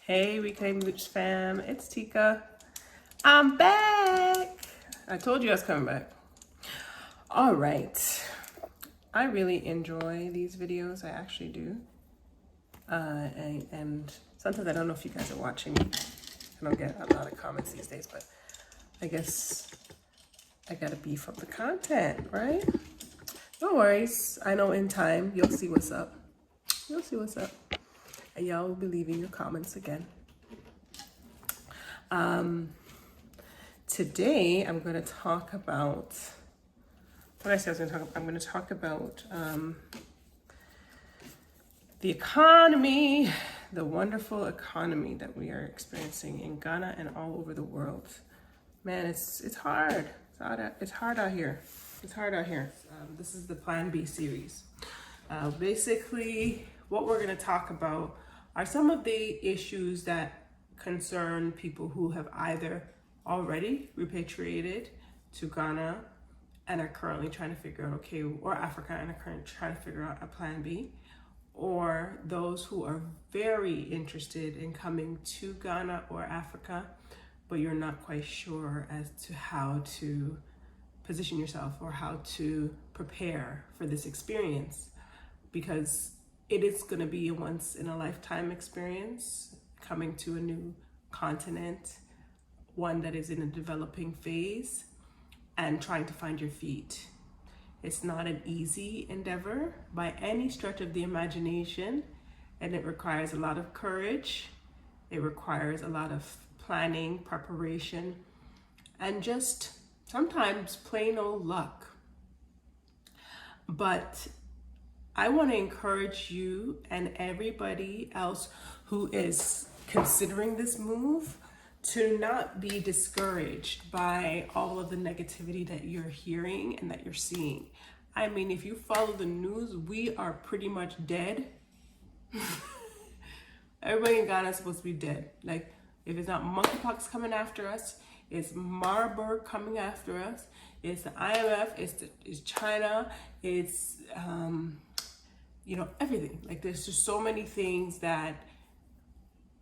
Hey, Reclaim Roots fam, it's Tika. I'm back. I told you I was coming back. All right. I really enjoy these videos. I actually do. And sometimes I don't know if you guys are watching. I don't get a lot of comments these days, but I guess I gotta beef up the content, right? No worries. I know in time you'll see what's up. You'll see what's up. And y'all will be leaving your comments again. Today I'm going to talk about what I said I was going to talk about. I'm going to talk about the economy, the wonderful economy that we are experiencing in Ghana and all over the world. Man, it's hard. It's hard out here. It's hard out here. This is the Plan B series. Basically, what we're going to talk about are some of the issues that concern people who have either already repatriated to Ghana and are currently trying to figure out, or Africa and are currently trying to figure out a plan B, or those who are very interested in coming to Ghana or Africa, but you're not quite sure as to how to position yourself or how to prepare for this experience, because it is going to be a once in a lifetime experience coming to a new continent, one that is in a developing phase, and trying to find your feet. It's not an easy endeavor by any stretch of the imagination, and it requires a lot of courage. It requires a lot of planning, preparation, and just sometimes plain old luck. But I want to encourage you and everybody else who is considering this move to not be discouraged by all of the negativity that you're hearing and that you're seeing. I mean, if you follow the news, we are pretty much dead. Everybody in Ghana is supposed to be dead. Like, if it's not monkeypox coming after us, it's Marburg coming after us, it's the IMF, it's China, it's everything. Like, there's just so many things that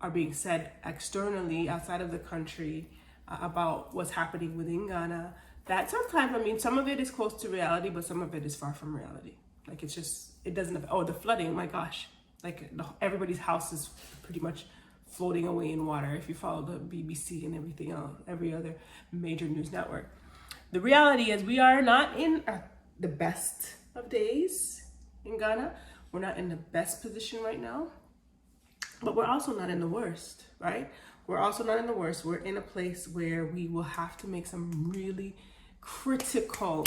are being said externally outside of the country about what's happening within Ghana, that sometimes, some of it is close to reality, but some of it is far from reality. Like, it doesn't, the flooding, my gosh. Like, everybody's house is pretty much floating away in water if you follow the BBC and everything else, every other major news network. The reality is we are not in the best of days in Ghana. We're not in the best position right now, but we're also not in the worst, right? We're also not in the worst. We're in a place where we will have to make some really critical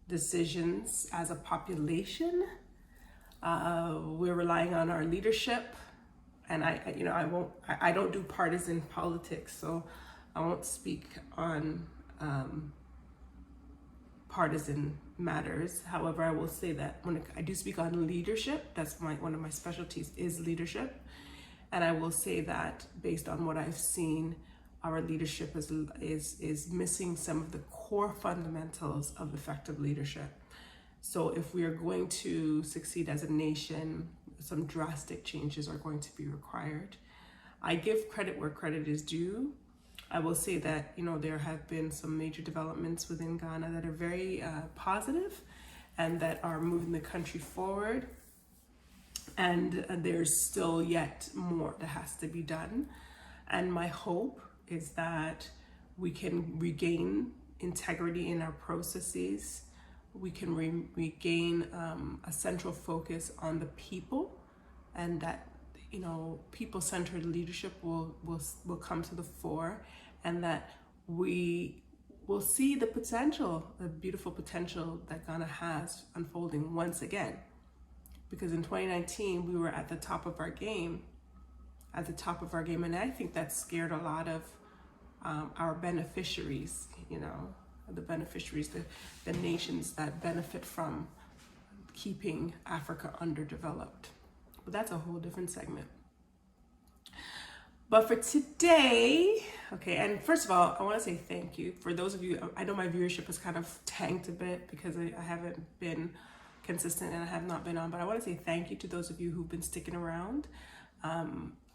decisions as a population. We're relying on our leadership, and I don't do partisan politics, so I won't speak on partisan matters. However, I will say that when I do speak on leadership, that's one of my specialties is leadership. And I will say that based on what I've seen, our leadership is missing some of the core fundamentals of effective leadership. So if we are going to succeed as a nation, some drastic changes are going to be required. I give credit where credit is due. I will say that, there have been some major developments within Ghana that are very positive and that are moving the country forward. And there's still yet more that has to be done. And my hope is that we can regain integrity in our processes. We can regain a central focus on the people, and that people-centered leadership will come to the fore, and that we will see the potential, the beautiful potential that Ghana has unfolding once again. Because in 2019, we were at the top of our game, and I think that scared a lot of our beneficiaries, the beneficiaries, the nations that benefit from keeping Africa underdeveloped. But that's a whole different segment. But for today, and first of all, I want to say thank you. For those of you, I know my viewership has kind of tanked a bit because I haven't been consistent and I have not been on, but I want to say thank you to those of you who've been sticking around.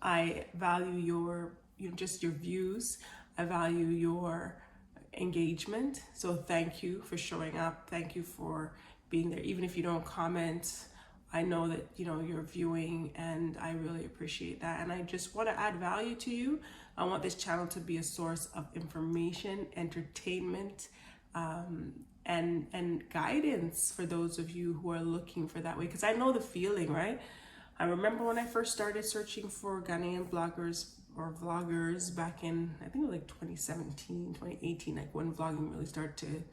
I value your, just your views. I value your engagement. So thank you for showing up. Thank you for being there. Even if you don't comment, I know that, you're viewing, and I really appreciate that. And I just want to add value to you. I want this channel to be a source of information, entertainment, and guidance for those of you who are looking for that way. Because I know the feeling, right? I remember when I first started searching for Ghanaian bloggers or vloggers back in, I think it was like 2017, 2018, like when vlogging really started to,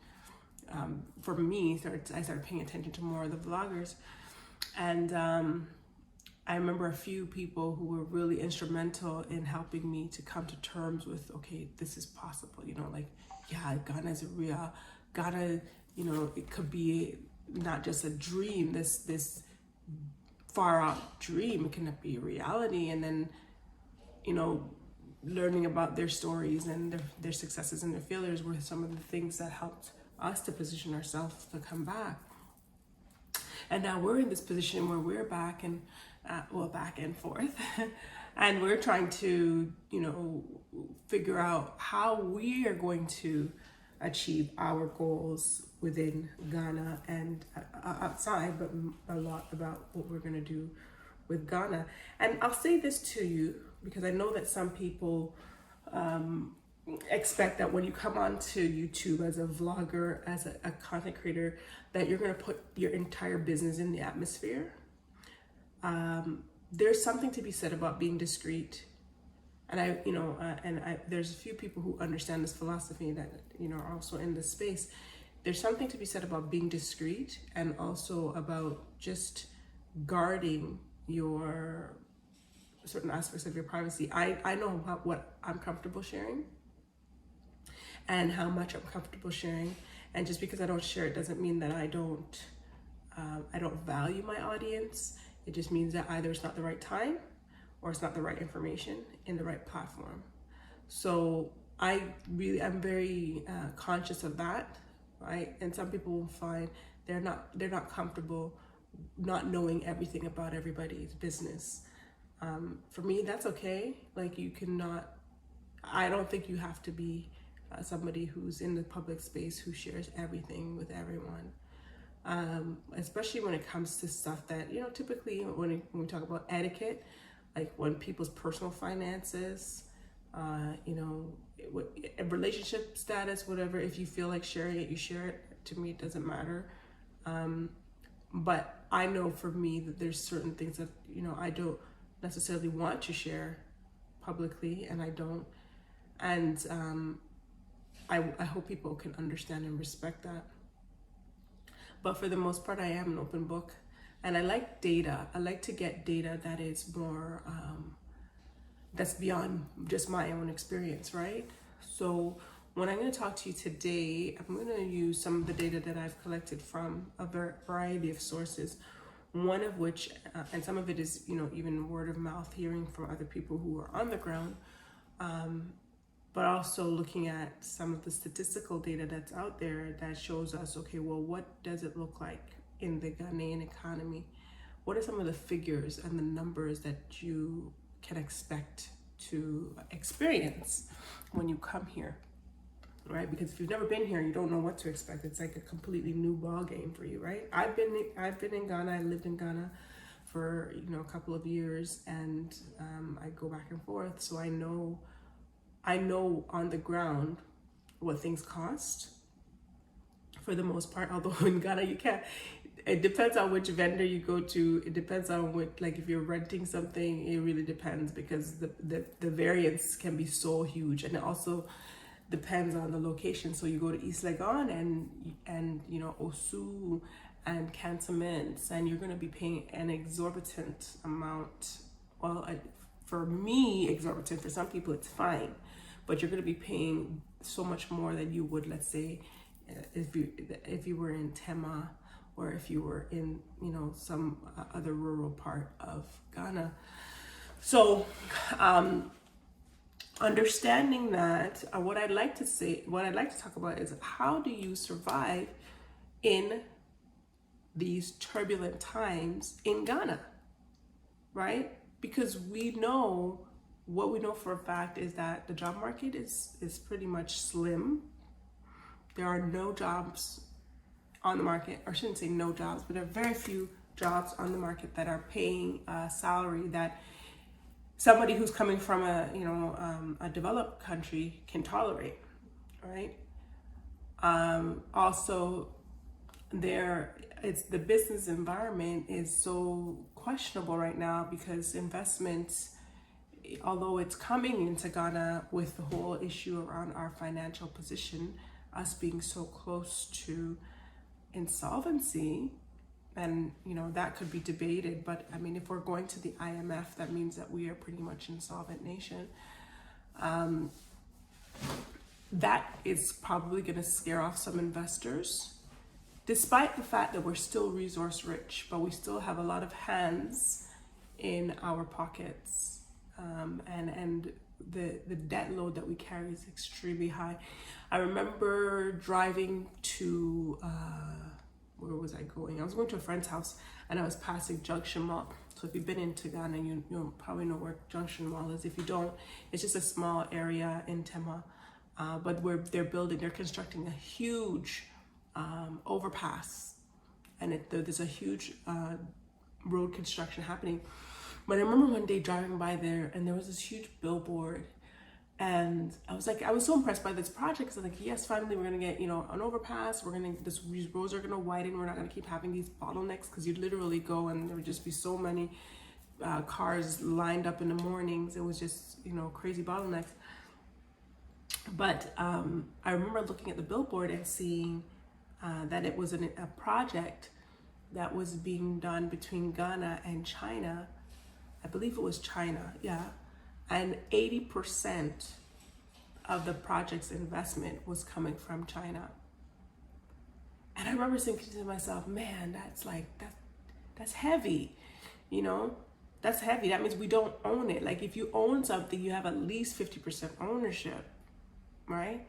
for me, I started paying attention to more of the vloggers. And I remember a few people who were really instrumental in helping me to come to terms with, okay, this is possible, like, yeah, Ghana is real. Ghana, it could be not just a dream, this far out dream, it can be a reality. And then, learning about their stories and their successes and their failures were some of the things that helped us to position ourselves to come back. And now we're in this position where we're back and, back and forth. And we're trying to, figure out how we are going to achieve our goals within Ghana and outside, but a lot about what we're going to do with Ghana. And I'll say this to you, because I know that some people expect that when you come onto YouTube as a vlogger, as a content creator, that you're going to put your entire business in the atmosphere. There's something to be said about being discreet. And there's a few people who understand this philosophy that, are also in this space. There's something to be said about being discreet, and also about just guarding your certain aspects of your privacy. I know what I'm comfortable sharing and how much I'm comfortable sharing. And just because I don't share it doesn't mean that I don't value my audience. It just means that either it's not the right time or it's not the right information in the right platform. So I'm very conscious of that, right? And some people will find they're not comfortable not knowing everything about everybody's business. For me, that's okay. Like, I don't think you have to be somebody who's in the public space who shares everything with everyone. Especially when it comes to stuff that, typically when we talk about etiquette, like when people's personal finances, relationship status, whatever, if you feel like sharing it, you share it. To me, it doesn't matter. But I know for me that there's certain things that, I don't necessarily want to share publicly, and I don't. And I hope people can understand and respect that. But for the most part, I am an open book, and I like data. I like to get data that is more, that's beyond just my own experience, right? So when I'm going to talk to you today, I'm going to use some of the data that I've collected from a variety of sources, one of which, and some of it is, even word of mouth, hearing from other people who are on the ground, but also looking at some of the statistical data that's out there that shows us, okay, well, what does it look like in the Ghanaian economy? What are some of the figures and the numbers that you can expect to experience when you come here, right? Because if you've never been here, you don't know what to expect. It's like a completely new ball game for you, right? I've been in Ghana. I lived in Ghana for a couple of years, and I go back and forth, so I know on the ground what things cost for the most part. Although in Ghana you can't. It depends on which vendor you go to. It depends on what, like if you're renting something, it really depends, because the variance can be so huge, and it also depends on the location. So you go to East Legon and Osu and cantonments, and you're going to be paying an exorbitant amount. Well, for me, exorbitant. For some people, it's fine, but you're going to be paying so much more than you would, let's say, if you were in Tema, or if you were in some other rural part of Ghana. So understanding that, what I'd like to talk about is, how do you survive in these turbulent times in Ghana, right? because what we know for a fact is that the job market is pretty much slim. There are no jobs on the market, or I shouldn't say no jobs, but there are very few jobs on the market that are paying a salary that somebody who's coming from a developed country can tolerate, right? Also, the business environment is so questionable right now because investments, although it's coming into Ghana with the whole issue around our financial position, us being so close to insolvency, and that could be debated, but I mean, if we're going to the IMF, that means that we are pretty much insolvent nation. That is probably going to scare off some investors, despite the fact that we're still resource rich, but we still have a lot of hands in our pockets, and the debt load that we carry is extremely high. I remember driving to where was I going? I was going to a friend's house, and I was passing Junction Mall. So if you've been into Ghana, you probably know where Junction Mall is. If you don't, it's just a small area in Tema, but they're constructing a huge overpass, and there's a huge road construction happening. But I remember one day driving by there, and there was this huge billboard, and I was so impressed by this project. So like, yes, finally we're gonna get an overpass. These roads are gonna widen. We're not gonna keep having these bottlenecks, because you'd literally go and there would just be so many cars lined up in the mornings. It was just crazy bottlenecks. But I remember looking at the billboard and seeing that it was a project that was being done between Ghana and China. I believe it was China, yeah. And 80% of the project's investment was coming from China. And I remember thinking to myself, man, that's heavy, that's heavy. That means we don't own it. Like, if you own something, you have at least 50% ownership, right?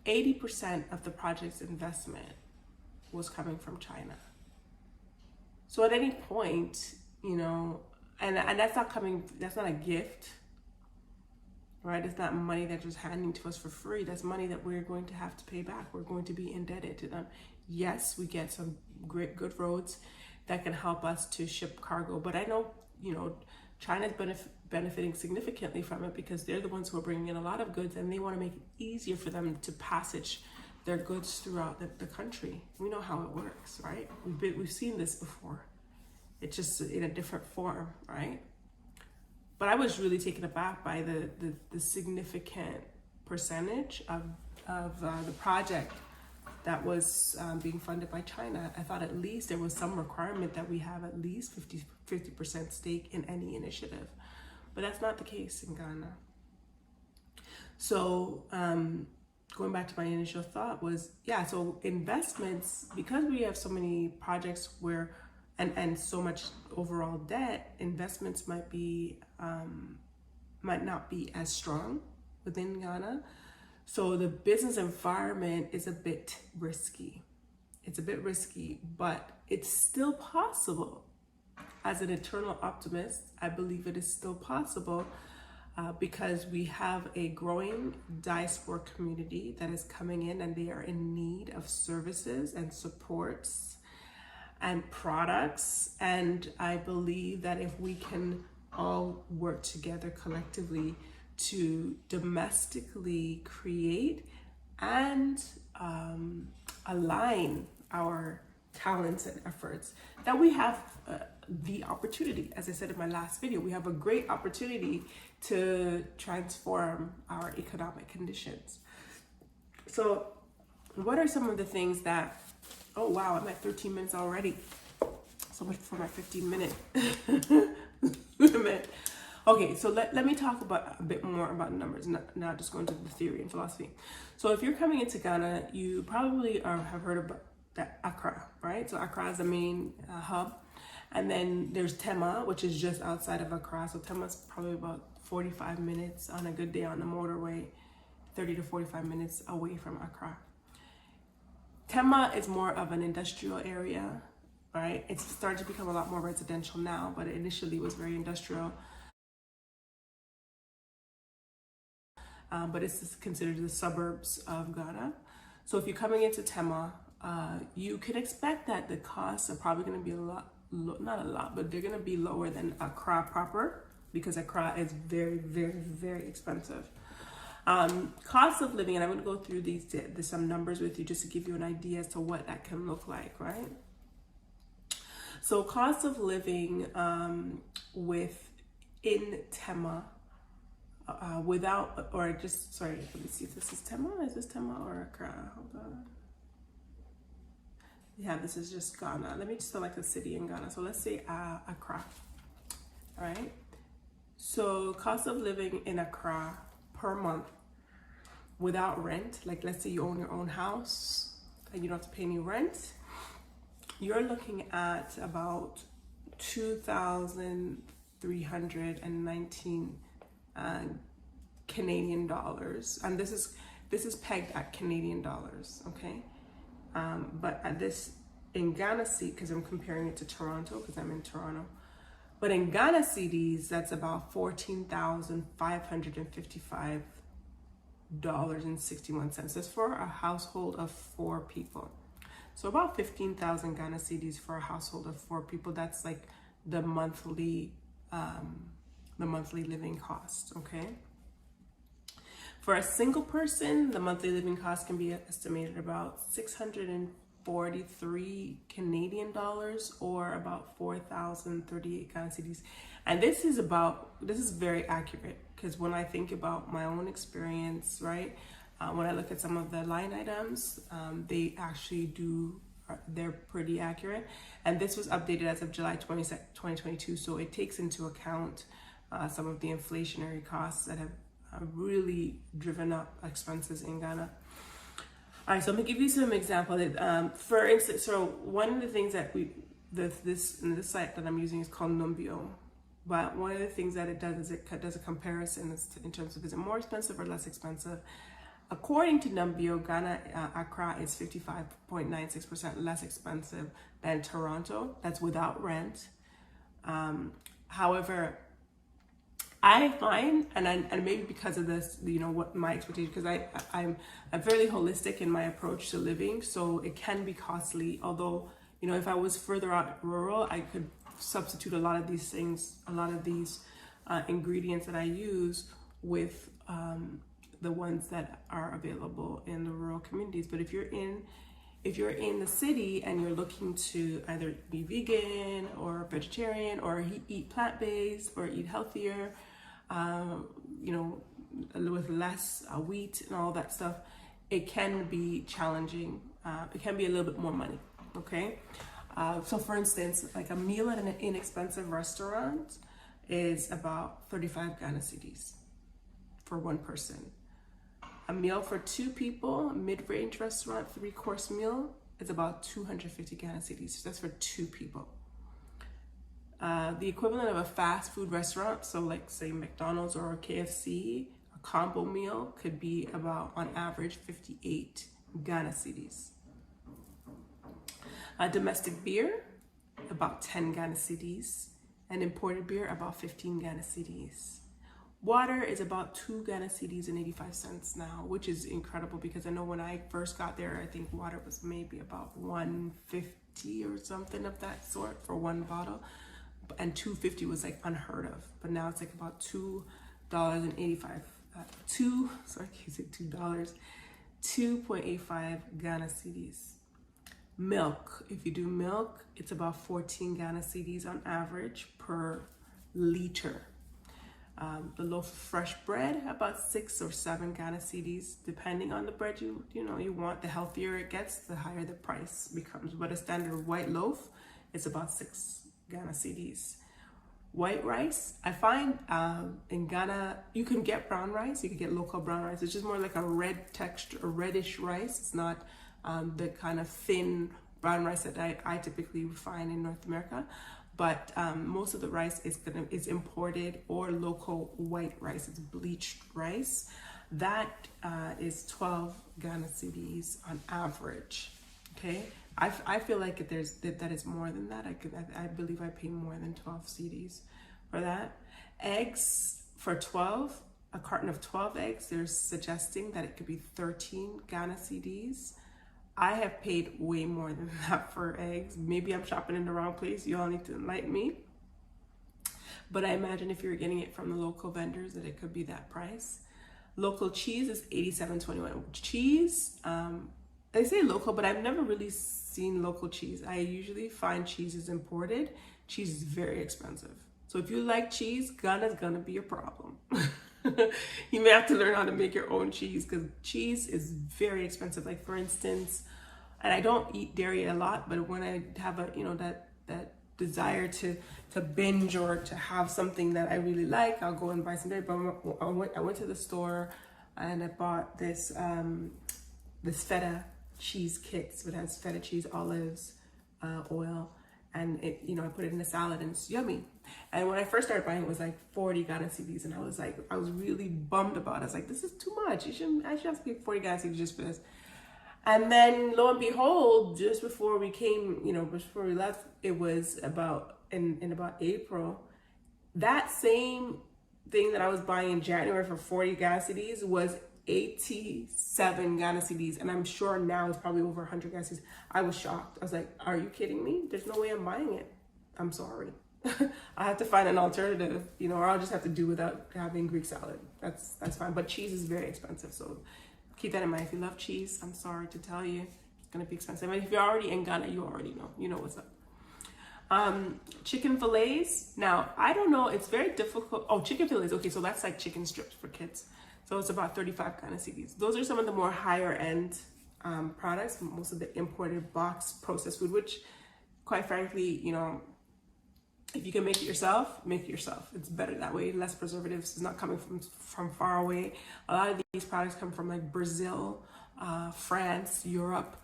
80% of the project's investment was coming from China. So at any point, and that's not a gift, right? It's not money they're just handing to us for free. That's money that we're going to have to pay back. We're going to be indebted to them. Yes, we get some good roads that can help us to ship cargo, but I know, China's benefiting significantly from it, because they're the ones who are bringing in a lot of goods, and they want to make it easier for them to passage their goods throughout the country. We know how it works, right? We've seen this before. It's just in a different form, right? But I was really taken aback by the significant percentage of the project that was being funded by China. I thought at least there was some requirement that we have at least 50% stake in any initiative. But that's not the case in Ghana. So going back to my initial thought was, so investments, because we have so many projects where and so much overall debt, investments might not be as strong within Ghana. So the business environment is a bit risky. It's a bit risky, but it's still possible. As an eternal optimist, I believe it is still possible, because we have a growing diaspora community that is coming in, and they are in need of services and supports and products. And I believe that if we can all work together collectively to domestically create and align our talents and efforts, that we have the opportunity. As I said in my last video, we have a great opportunity to transform our economic conditions. So what are some of the things that, oh wow, I'm at 13 minutes already. So much for my 15-minute limit. Okay, so let me talk about a bit more about numbers, not just going to the theory and philosophy. So if you're coming into Ghana, you probably have heard about Accra, right? So Accra is the main hub. And then there's Tema, which is just outside of Accra. So Tema's probably about 45 minutes on a good day on the motorway, 30 to 45 minutes away from Accra. Tema is more of an industrial area. right? It's starting to become a lot more residential now, but it initially was very industrial. But it's considered the suburbs of Ghana. So if you're coming into Tema, you can expect that the costs are probably going to be a lot, not a lot, but they're going to be lower than Accra proper, because Accra is very, very, very expensive. Cost of living, and I'm going to go through some numbers with you just to give you an idea as to what that can look like, right? So cost of living within Tema, without, or just, sorry, let me see if this is Tema. Is this Tema or Accra? Hold on. Yeah, this is just Ghana. Let me just select a city in Ghana. So let's say Accra, all right? So cost of living in Accra per month without rent, like let's say you own your own house and you don't have to pay any rent, you're looking at about 2,319 Canadian dollars, and this is pegged at Canadian dollars, okay? But at this in Ghana cedis, because I'm comparing it to Toronto, because I'm in Toronto. But in Ghana cedis, that's about $14,555.61. That's for a household of 4 people. So about 15,000 Ghana cedis for a household of 4 people. That's like the monthly living cost, okay? For a single person, the monthly living cost can be estimated about 643 Canadian dollars, or about 4,038 Ghana cedis. And this is very accurate, because when I think about my own experience, right? When I look at some of the line items, they actually they're pretty accurate. And this was updated as of July 22nd, 2022. So it takes into account some of the inflationary costs that have really driven up expenses in Ghana. All right, so I'm gonna give you some examples. For instance, so one of the things that this site that I'm using is called Numbeo. But one of the things that it does is it does a comparison in terms of, is it more expensive or less expensive? According to Numbeo, Ghana, Accra is 55.96% less expensive than Toronto. That's without rent. However, I find, and maybe because of this, what my expectation, because I'm fairly holistic in my approach to living, so it can be costly. Although, if I was further out rural, I could substitute a lot of these things, a lot of these ingredients that I use with the ones that are available in the rural communities. But if you're in the city and you're looking to either be vegan or vegetarian or eat plant-based or eat healthier, with less wheat and all that stuff, it can be challenging. It can be a little bit more money, okay? So for instance, like a meal at an inexpensive restaurant is about 35 Ghana cedis for one person. A meal for 2 people, a mid-range restaurant, 3-course meal, is about 250 Ghana cedis. That's for 2 people. The equivalent of a fast food restaurant, so like say McDonald's or KFC, a combo meal could be about, on average, 58 Ghana cedis. Domestic beer, about 10 Ghana cedis, and imported beer, about 15 Ghana cedis. Water is about 2 Ghana cedis and 85 cents now, which is incredible, because I know when I first got there, I think water was maybe about 150 or something of that sort for one bottle, and 250 was like unheard of. But now it's like about $2.85, $2.85 Ghana cedis. Milk, if you do milk, it's about 14 Ghana cedis on average per liter. The loaf of fresh bread, about 6 or 7 Ghana cedis, depending on the bread you want. The healthier it gets, the higher the price becomes. But a standard white loaf is about 6 Ghana cedis. White rice, I find in Ghana, you can get brown rice, you can get local brown rice. It's just more like a red texture, a reddish rice. It's not the kind of thin brown rice that I typically find in North America. But most of the rice is imported, or local white rice. It's bleached rice. That is 12 Ghana cedis on average. Okay, I feel like that is more than that. I believe I pay more than 12 CDs for that. Eggs for 12, a carton of 12 eggs, they're suggesting that it could be 13 Ghana CDs. I have paid way more than that for eggs. Maybe I'm shopping in the wrong place. You all need to enlighten me. But I imagine if you're getting it from the local vendors that it could be that price. Local cheese is 87.21. Cheese, they say local, but I've never really seen local cheese. I usually find cheese is imported. Cheese is very expensive. So if you like cheese, Ghana's gonna be a problem. You may have to learn how to make your own cheese because cheese is very expensive. Like for instance, and I don't eat dairy a lot, but when I have a, that desire to binge or to have something that I really like, I'll go and buy some dairy. But I went to the store and I bought this feta cheese kit. So it has feta cheese, olives, oil, and I put it in a salad and it's yummy. And when I first started buying, it was like 40 Ghana cedis, and I was really bummed about it. I was like, this is too much. I should have to pay 40 Ghana cedis just for this. And then lo and behold, just before we came, before we left, it was about in about April, that same thing that I was buying in January for 40 Ghana cedis was 87 Ghana cedis, and I'm sure now it's probably over 100 Ghana cedis. I was shocked. I was like, are you kidding me? There's no way I'm buying it. I'm sorry. I have to find an alternative, or I'll just have to do without having Greek salad. That's fine. But cheese is very expensive, so keep that in mind. If you love cheese, I'm sorry to tell you, it's gonna be expensive. And if you're already in Ghana, you already know. You know what's up. Chicken fillets. Now, I don't know. It's very difficult. Oh, chicken fillets. Okay, so that's like chicken strips for kids. So it's about 35 Ghana cedis. Those are some of the more higher end products. Most of the imported box processed food, which, quite frankly, if you can make it yourself, make it yourself. It's better that way. Less preservatives. It's not coming from far away. A lot of these products come from like Brazil, France, Europe,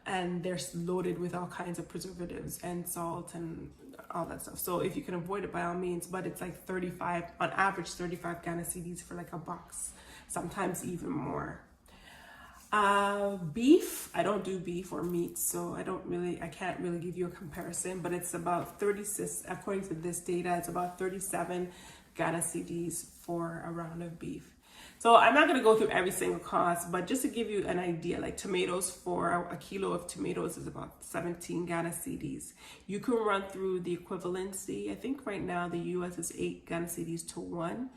and they're loaded with all kinds of preservatives and salt and all that stuff. So if you can avoid it, by all means. But it's like 35, on average, 35 Ghana cedis for like a box. Sometimes even more. Beef, I don't do beef or meat, so I can't really give you a comparison, but it's about 36, according to this data, it's about 37 Ghana cedis for a round of beef. So I'm not going to go through every single cost, but just to give you an idea, like tomatoes, for a kilo of tomatoes is about 17 Ghana cedis. You can run through the equivalency. I think right now the US is 8 Ghana cedis to 1.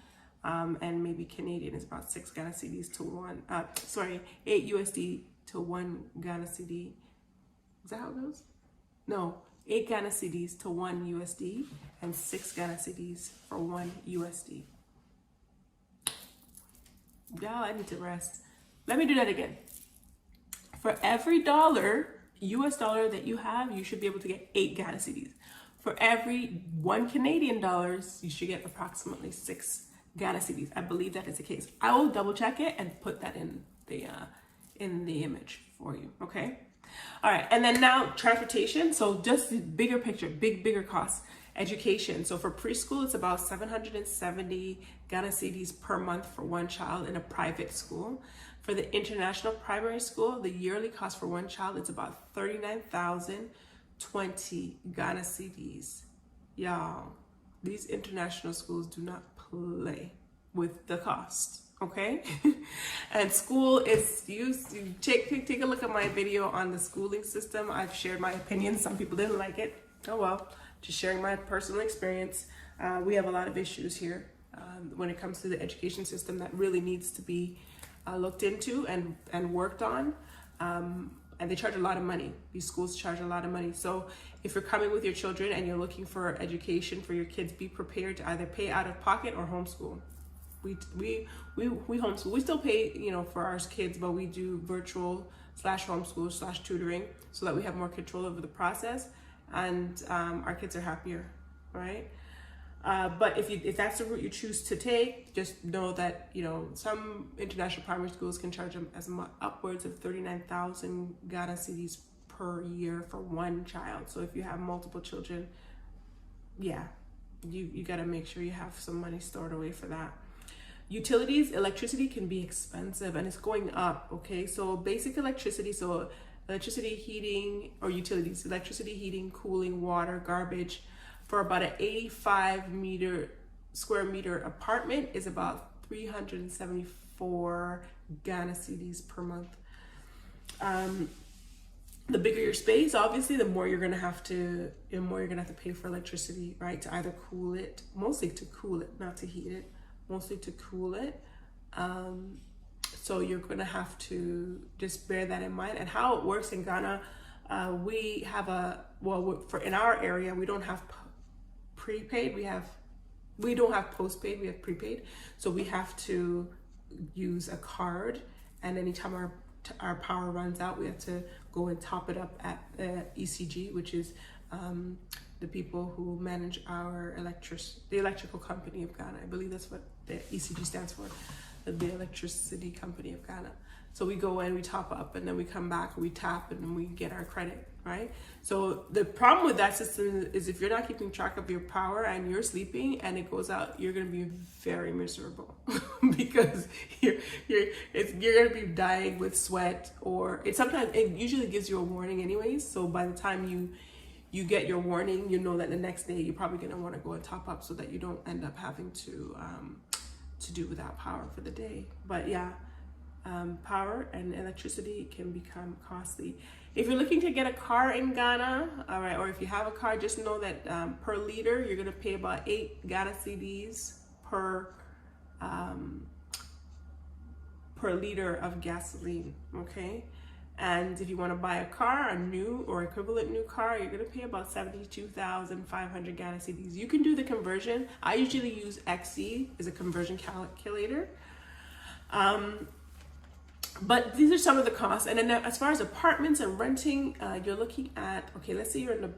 And maybe Canadian is about 6 Ghana cedis to 1. 8 USD to 1 Ghana cedi. Is that how it goes? No, 8 Ghana cedis to 1 USD and 6 Ghana cedis for 1 USD. Y'all, I need to rest. Let me do that again. For every US dollar that you have, you should be able to get 8 Ghana cedis. For every 1 Canadian dollars, you should get approximately 6 Ghana cedis. I believe that is the case. I will double check it and put that in the image for you. Okay. All right. And then now transportation. So just the bigger picture, bigger costs. Education. So for preschool, it's about 770 Ghana cedis per month for one child in a private school. For the international primary school, the yearly cost for one child is about 39,020 Ghana cedis. Y'all, these international schools do not play with the cost, okay? And school is used. Take a look at my video on the schooling system. I've shared my opinion. Some people didn't like it. Oh well, just sharing my personal experience. We have a lot of issues here when it comes to the education system that really needs to be looked into and worked on. And they charge a lot of money. These schools charge a lot of money. So if you're coming with your children and you're looking for education for your kids, be prepared to either pay out of pocket or homeschool. We homeschool. We still pay, for our kids, but we do virtual /homeschool /tutoring so that we have more control over the process, and our kids are happier, right? But if that's the route you choose to take, just know that, some international primary schools can charge them upwards of 39,000 Ghana cedis per year for one child. So if you have multiple children, yeah, you got to make sure you have some money stored away for that. Utilities, electricity can be expensive and it's going up, okay? So basic electricity, so electricity, heating, or utilities, electricity, heating, cooling, water, garbage, for about an 85 square meter apartment is about 374 Ghana cedis per month. The bigger your space, obviously, the more you're gonna have to pay for electricity, right? To either cool it, mostly to cool it, not to heat it, mostly to cool it. So you're gonna have to just bear that in mind. And how it works in Ghana, we have in our area, we don't have prepaid. We don't have postpaid. We have prepaid. So we have to use a card, and anytime our power runs out, we have to go and top it up at the ECG, which is the people who manage the electrical company of Ghana. I believe that's what the ECG stands for, the Electricity Company of Ghana. So we go in, we top up, and then we come back, we tap, and then we get our credit, right? So the problem with that system is if you're not keeping track of your power and you're sleeping and it goes out, you're gonna be very miserable because you're gonna be dying with sweat, or it usually gives you a warning anyways. So by the time you get your warning, you know that the next day you're probably gonna want to go and top up so that you don't end up having to do without power for the day. But yeah. Power and electricity can become costly. If you're looking to get a car in Ghana, all right, or if you have a car, just know that per liter, you're going to pay about 8 Ghana cedis per liter of gasoline, okay? And if you want to buy a car, a new or equivalent new car, you're going to pay about 72,500 Ghana cedis. You can do the conversion. I usually use XE as a conversion calculator. But these are some of the costs. And then as far as apartments and renting, you're looking at, okay, let's say you're in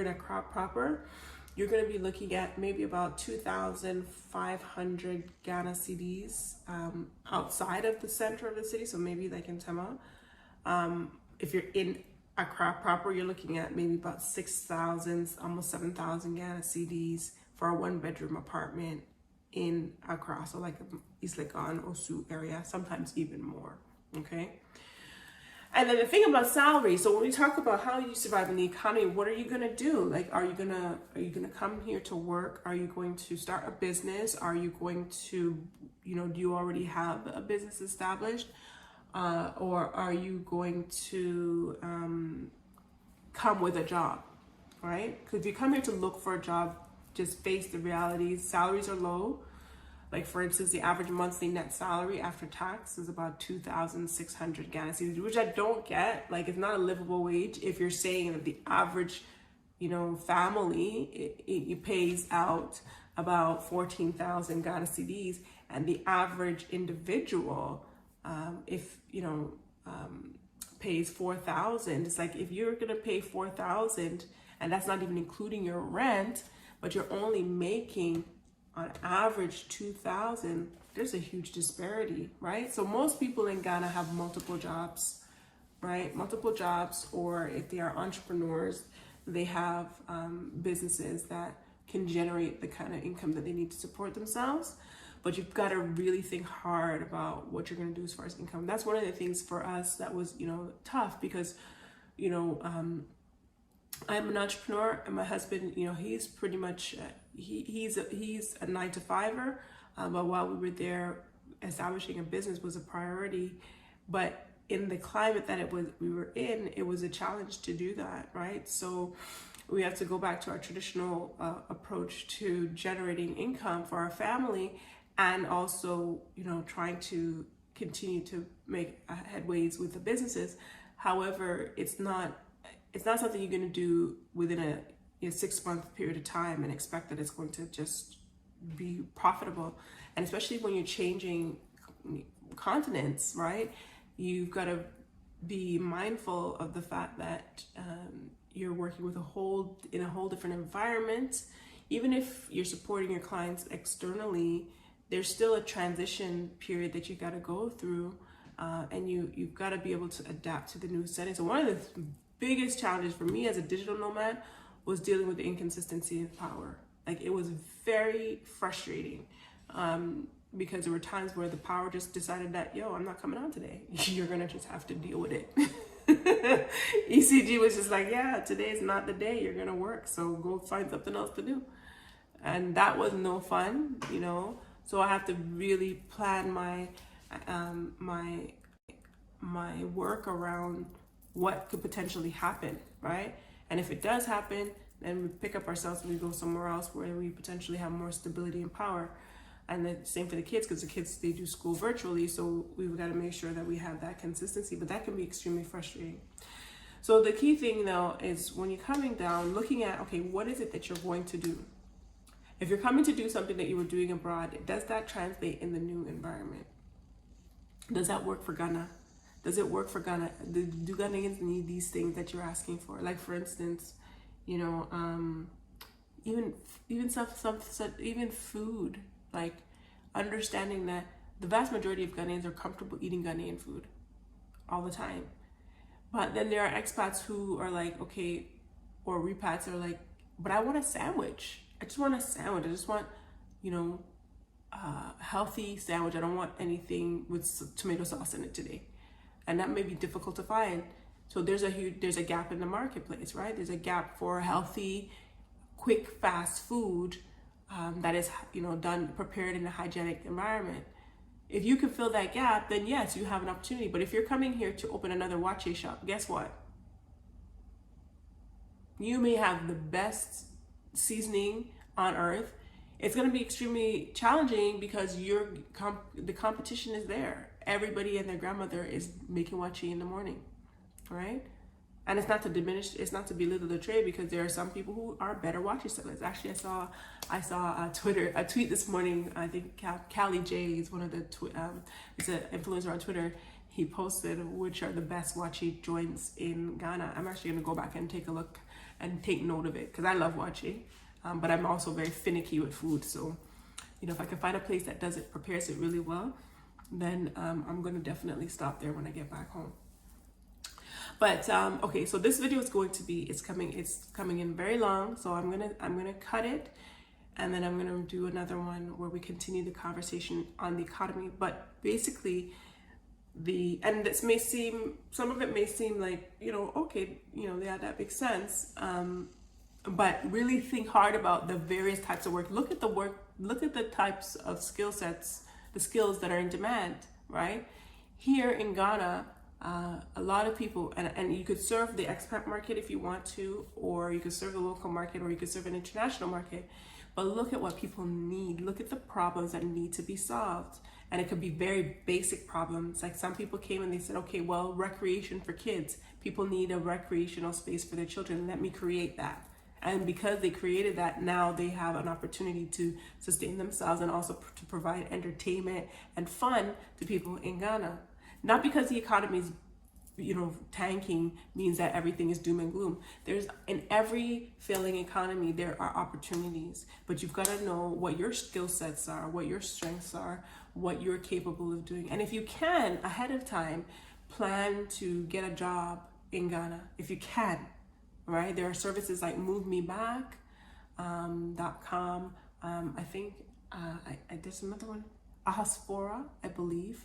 Accra proper, you're going to be looking at maybe about 2,500 Ghana cedis outside of the center of the city. So maybe like in Tema. If you're in Accra proper, you're looking at maybe about 6,000, almost 7,000 Ghana cedis for a 1-bedroom apartment in Accra. So like East Legon, Osu area, sometimes even more. Okay. And then the thing about salaries. So when we talk about how you survive in the economy, what are you going to do? Like, are you going to come here to work? Are you going to start a business? Are you going to, do you already have a business established? Or are you going to come with a job, right? Because if you come here to look for a job, just face the realities. Salaries are low. Like, for instance, the average monthly net salary after tax is about 2,600 Ghana cedis, which I don't get. Like, it's not a livable wage. If you're saying that the average, family, it pays out about 14,000 Ghana cedis, and the average individual, pays 4,000. It's like, if you're gonna pay 4,000, and that's not even including your rent, but you're only making on average 2,000, there's a huge disparity, right? So most people in Ghana have multiple jobs, right? Multiple jobs, or if they are entrepreneurs, they have businesses that can generate the kind of income that they need to support themselves. But you've got to really think hard about what you're going to do as far as income. That's one of the things for us that was, tough, because, I'm an entrepreneur, and my husband, he's pretty much, he's a 9-to-5er, but while we were there, establishing a business was a priority. But in the climate that we were in, it was a challenge to do that, right? So we have to go back to our traditional approach to generating income for our family, and also, trying to continue to make headways with the businesses. However, it's not something you're going to do within a 6-month period of time and expect that it's going to just be profitable. And especially when you're changing continents, right? You've got to be mindful of the fact that you're working with in a whole different environment. Even if you're supporting your clients externally, there's still a transition period that you got to go through, and you've got to be able to adapt to the new setting. So one of the biggest challenges for me as a digital nomad was dealing with the inconsistency of power. Like, it was very frustrating, because there were times where the power just decided that, I'm not coming on today. You're gonna just have to deal with it. ECG was just like, yeah, today's not the day you're gonna work, so go find something else to do. And that was no fun, you know. So I have to really plan my work around what could potentially happen, right? And if it does happen, then we pick up ourselves and we go somewhere else where we potentially have more stability and power. And the same for the kids, because the kids, they do school virtually, so we've got to make sure that we have that consistency, but that can be extremely frustrating. So the key thing though is when you're coming down, looking at, okay, what is it that you're going to do? If you're coming to do something that you were doing abroad, does that translate in the new environment? Does that work for Ghana? Does it work for Ghana? Do Ghanaians need these things that you're asking for? Like, for instance, you know, even food, like understanding that the vast majority of Ghanaians are comfortable eating Ghanaian food all the time. But then there are expats who are like, okay, or repats are like, but I want a sandwich. I just want a sandwich. I just want, you know, healthy sandwich. I don't want anything with tomato sauce in it today. And that may be difficult to find. So there's a gap in the marketplace, right? There's a gap for healthy, quick, fast food that is, you know, prepared in a hygienic environment. If you can fill that gap, then yes, you have an opportunity. But if you're coming here to open another wache shop, guess what? You may have the best seasoning on earth. It's going to be extremely challenging because the competition is there. Everybody and their grandmother is making wache in the morning, right? And it's not to belittle the trade, because there are some people who are better wache sellers. Actually, I saw a tweet this morning. I think Callie J is one of the it's an influencer on Twitter. He posted which are the best wache joints in Ghana. I'm actually gonna go back and take a look and take note of it, because I love wache, but I'm also very finicky with food. So, you know, if I can find a place that prepares it really well, then I'm gonna definitely stop there when I get back home. But okay, so this video is going to be, it's coming in very long, so I'm gonna cut it, and then I'm gonna do another one where we continue the conversation on the economy. But basically, some of it may seem like, you know, okay, you know, yeah, that makes sense. But really think hard about the various types of work. Look at the types of skill sets, the skills that are in demand, right? Here in Ghana, a lot of people, and you could serve the expat market if you want to, or you could serve the local market, or you could serve an international market. But look at what people need. Look at the problems that need to be solved. And it could be very basic problems. Like, some people came and they said, okay, well, recreation for kids. People need a recreational space for their children. Let me create that. And because they created that, now they have an opportunity to sustain themselves and also to provide entertainment and fun to people in Ghana. Not because the economy is, you know, tanking means that everything is doom and gloom. In every failing economy, there are opportunities, but you've got to know what your skill sets are, what your strengths are, what you're capable of doing. And if you can, ahead of time, plan to get a job in Ghana, if you can, right? There are services like movemeback.com. I think there's another one, Ahaspora, I believe.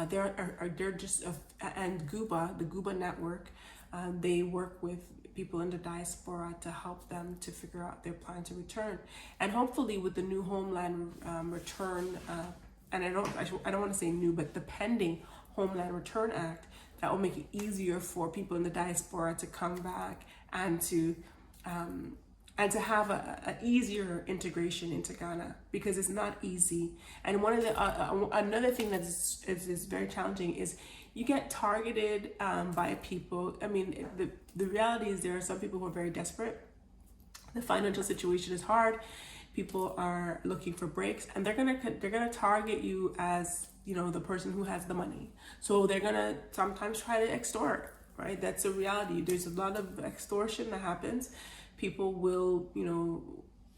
They're just and Guba, the Guba network. They work with people in the diaspora to help them to figure out their plan to return, and hopefully with the new Homeland Return, and I don't want to say new, but the pending Homeland Return Act, that will make it easier for people in the diaspora to come back and to have an easier integration into Ghana, because it's not easy. And one of the another thing that is very challenging is you get targeted by people. I mean, the reality is there are some people who are very desperate. The financial situation is hard. People are looking for breaks, and they're gonna target you as, you know, the person who has the money. So they're gonna sometimes try to extort, right? That's a reality. There's a lot of extortion that happens. People will, you know,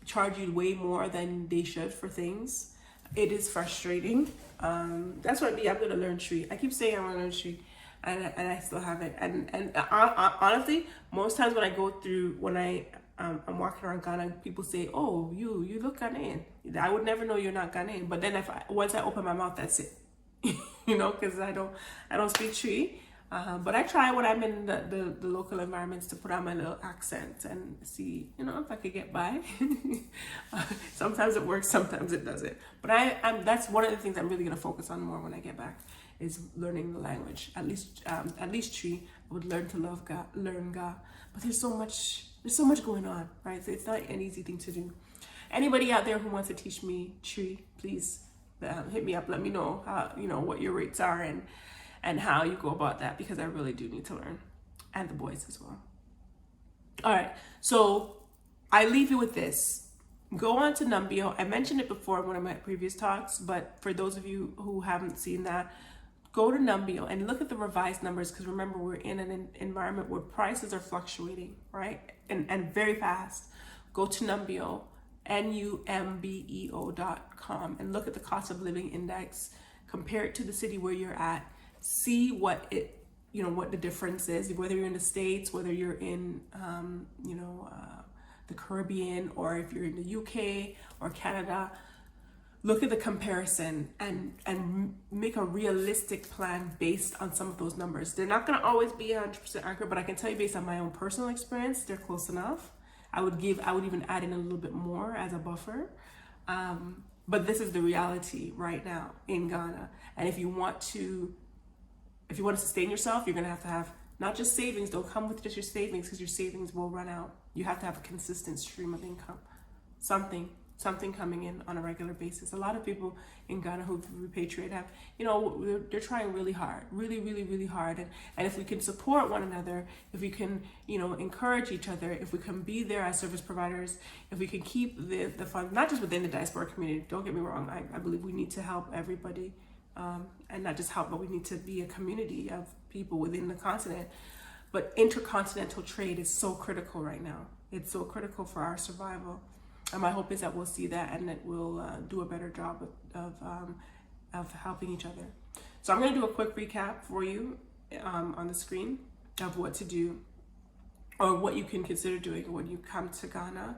charge you way more than they should for things. It is frustrating. That's why I'm gonna learn Shri. I keep saying I want to learn Shri, and I still haven't. And honestly, most times when I'm walking around Ghana, people say, "Oh, you look Ghanaian." I would never know you're not Ghanaian. But then once I open my mouth, that's it. You know, because I don't speak Shri. But I try when I'm in the local environments to put on my little accent and see, if I could get by. Sometimes it works, sometimes it doesn't. But that's one of the things I'm really going to focus on more when I get back, is learning the language. At least three, I would learn to learn Ga. But there's so much going on, right? So it's not an easy thing to do. Anybody out there who wants to teach me Tree, please hit me up. Let me know how, what your rates are and how you go about that, because I really do need to learn, and the boys as well. All right, so I leave you with this. Go on to Numbeo. I mentioned it before in one of my previous talks, but for those of you who haven't seen that, go to Numbeo and look at the revised numbers, because remember, we're in an environment where prices are fluctuating, right? And very fast. Go to Numbeo, numbeo.com, and look at the cost of living index, compare it to the city where you're at, see what the difference is, whether you're in the States, whether you're in the Caribbean, or if you're in the UK or Canada. Look at the comparison and make a realistic plan based on some of those numbers. They're not going to always be 100% accurate, but I can tell you based on my own personal experience, they're close enough. I would even add in a little bit more as a buffer. But this is the reality right now in Ghana. And if you want to sustain yourself, you're going to have not just savings. Don't come with just your savings, because your savings will run out. You have to have a consistent stream of income, something coming in on a regular basis. A lot of people in Ghana who repatriate have, they're trying really hard, really, really, really hard. And if we can support one another, if we can, encourage each other, if we can be there as service providers, if we can keep the funds, not just within the diaspora community, don't get me wrong, I believe we need to help everybody, and not just help, but we need to be a community of people within the continent. But intercontinental trade is so critical right now. It's so critical for our survival. And my hope is that we'll see that, and that we'll do a better job of helping each other. So I'm going to do a quick recap for you on the screen of what to do, or what you can consider doing when you come to Ghana.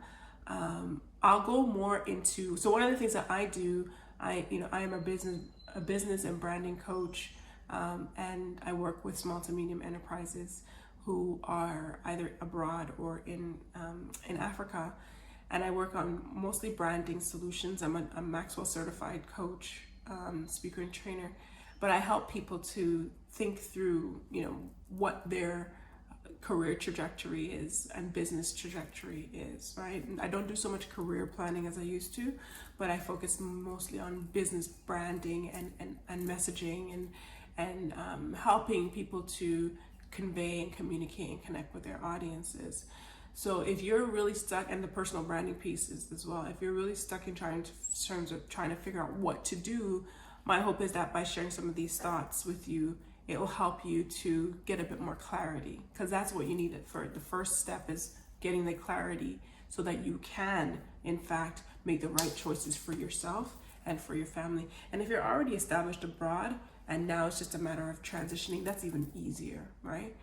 I'll go more into, so one of the things that I do, I am a business and branding coach, and I work with small to medium enterprises who are either abroad or in Africa. And I work on mostly branding solutions. I'm a Maxwell certified coach, speaker and trainer, but I help people to think through, what their career trajectory is and business trajectory is, right? And I don't do so much career planning as I used to, but I focus mostly on business branding and messaging and helping people to convey and communicate and connect with their audiences. So if you're really stuck, and the personal branding pieces as well, if you're really stuck in terms of trying to figure out what to do, my hope is that by sharing some of these thoughts with you, it will help you to get a bit more clarity, because that's what you need it for. The first step is getting the clarity so that you can, in fact, make the right choices for yourself and for your family. And if you're already established abroad and now it's just a matter of transitioning, that's even easier, right?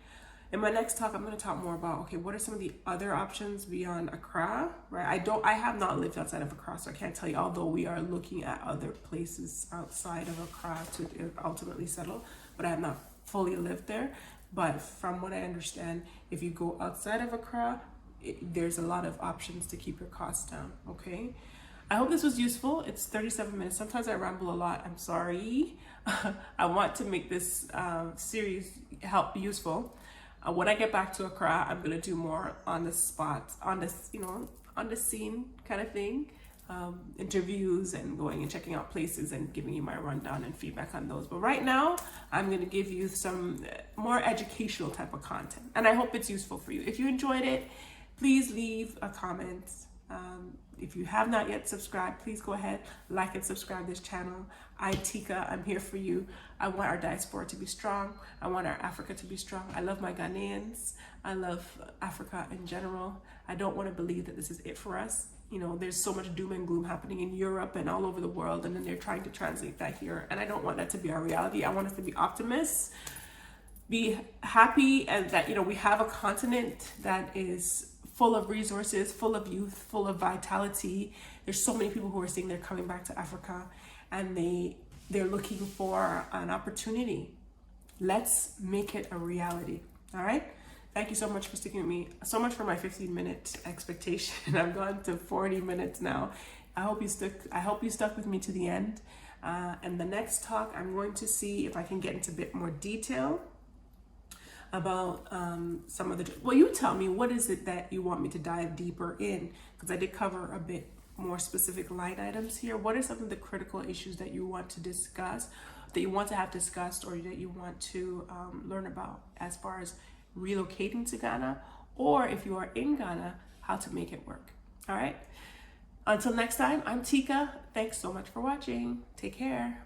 In my next talk, I'm going to talk more about, okay, what are some of the other options beyond Accra, right? I have not lived outside of Accra, so I can't tell you, although we are looking at other places outside of Accra to ultimately settle, but I have not fully lived there. But from what I understand, if you go outside of Accra, there's a lot of options to keep your costs down, okay? I hope this was useful. It's 37 minutes. Sometimes I ramble a lot. I'm sorry. I want to make this series useful. When I get back to Accra, I'm going to do more on the spot, on the scene kind of thing, interviews and going and checking out places and giving you my rundown and feedback on those. But right now, I'm going to give you some more educational type of content, and I hope it's useful for you. If you enjoyed it, please leave a comment. If you have not yet subscribed, please go ahead, like and subscribe this channel. Tika, I'm here for you. I want our diaspora to be strong. I want our Africa to be strong. I love my Ghanaians. I love Africa in general. I don't want to believe that this is it for us. There's so much doom and gloom happening in Europe and all over the world, and then they're trying to translate that here. And I don't want that to be our reality. I want us to be optimists, be happy, and that, we have a continent that is full of resources, full of youth, full of vitality. There's so many people who are saying they're coming back to Africa, and they're looking for an opportunity. Let's make it a reality. All right. Thank you so much for sticking with me. So much for my 15-minute expectation. I've gone to 40 minutes now. I hope you stuck with me to the end. And the next talk, I'm going to see if I can get into a bit more detail about some of the, well, you tell me, what is it that you want me to dive deeper in? Because I did cover a bit more specific line items here. What are some of the critical issues that you want to discuss, that you want to have discussed, or that you want to learn about as far as relocating to Ghana, or if you are in Ghana, how to make it work? All right. Until next time, I'm Tika. Thanks so much for watching. Take care.